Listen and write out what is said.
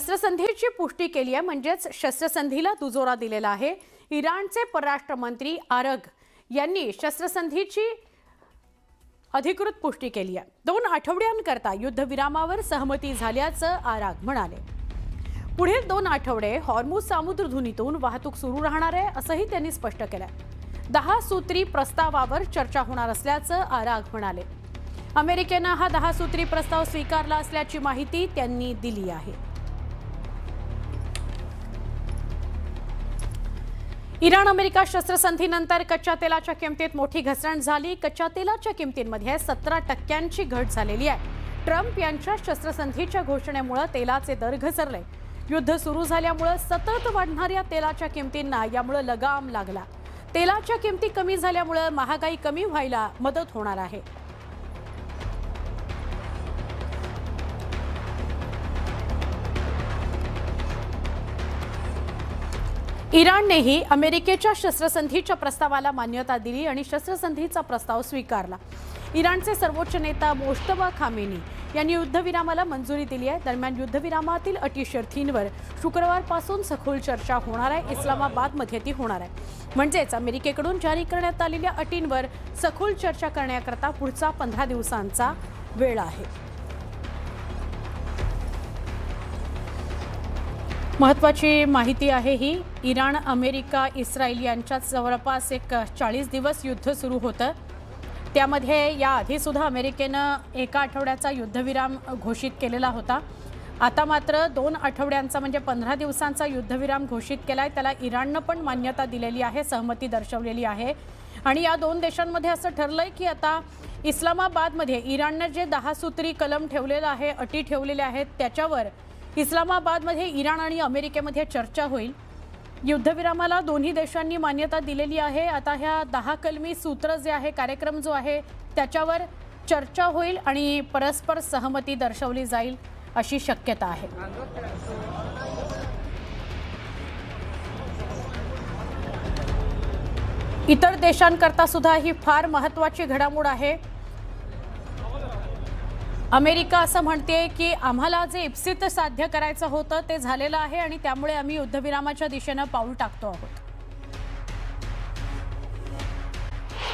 शस्त्रसंधीची पुष्टी केली आहे, म्हणजेच शस्त्रसंधीला दुजोरा दिलेला आहे। इराणचे परराष्ट्र मंत्री आरग यांनी शस्त्रसंधीची अधिकृत पुष्टी केली आहे। 2 आठवड्यांकरता युद्धविरामावर सहमती झाल्याचं आरग म्हणाले। पुढील 2 आठवडे हॉर्मुझ सामुद्रधुनीतून वाहतूक सुरू राहणार आहे, असंही त्यांनी स्पष्ट केलं। 10 सूत्री प्रस्तावावर चर्चा होणार असल्याचं आरग म्हणाले। अमेरिकेने हा 10 सूत्री प्रस्ताव स्वीकारला असल्याची माहिती त्यांनी दिली आहे। इराण अमेरिका शस्त्रसंधीनंतर कच्च्या तेलाच्या किमतीत मोठी घसरण झाली। कच्च्या तेलाच्या किमतींमध्ये 17% घट झालेली आहे। ट्रम्प यांच्या शस्त्रसंधीच्या घोषणेमुळे तेलाचे दर घसरले। युद्ध सुरू झाल्यामुळे सतत वाढणाऱ्या तेलाच्या किमतींना यामुळे लगाम लागला। तेलाच्या किमती कमी झाल्यामुळे महागाई कमी व्हायला मदत होणार आहे। इराणनेही अमेरिकेच्या शस्त्रसंधीच्या प्रस्तावाला मान्यता दिली आणि शस्त्रसंधीचा प्रस्ताव स्वीकारला। इराणचे सर्वोच्च नेता मोज्तबा खामेनी यांनी युद्धविरामाला मंजुरी दिली आहे। दरम्यान युद्धविरामातील अटी शर्थींवर शुक्रवारपासून सखोल चर्चा होणार आहे। इस्लामाबादमध्ये ती होणार आहे। म्हणजेच अमेरिकेकडून जारी करण्यात आलेल्या अटींवर सखोल चर्चा करण्याकरता पुढचा 15 दिवसांचा वेळ आहे। महत्त्वाची माहिती आहे ही। इराण, अमेरिका, इस्रायल यांच्यात जवळपास 40 दिवस युद्ध सुरू होतं। त्यामध्ये याआधी सुद्धा अमेरिकेनं 1 आठवड्याचा युद्धविराम घोषित केलेला होता। आता मात्र 2 आठवड्यांचा म्हणजे 15 दिवसांचा युद्धविराम घोषित केलाय। त्याला इराणनं पण मान्यता दिलेली आहे, सहमती दर्शवलेली आहे। आणि या 2 देशांमध्ये असं ठरलंय की आता इस्लामाबादमध्ये इराणनं जे 10 सूत्री कलम ठेवलेलं आहे, अटी ठेवलेल्या आहेत, त्याच्यावर इस्लामाबादमध्ये इराण आणि अमेरिकेमध्ये चर्चा होईल। युद्धविरामाला दोन्ही देशांनी मान्यता दिलेली आहे। आता ह्या 10 कलमी सूत्र जे आहे, कार्यक्रम जो आहे, त्याच्यावर चर्चा होईल आणि परस्पर सहमती दर्शवली जाईल अशी शक्यता आहे। इतर देशांकरता सुद्धा ही फार महत्त्वाची घडामोड आहे। अमेरिका असं म्हणते की आम्हाला जे इप्सित साध्य करायचं होतं ते झालेलं आहे आणि त्यामुळे आम्ही युद्धविरामाच्या दिशेने पाऊल टाकतो आहोत।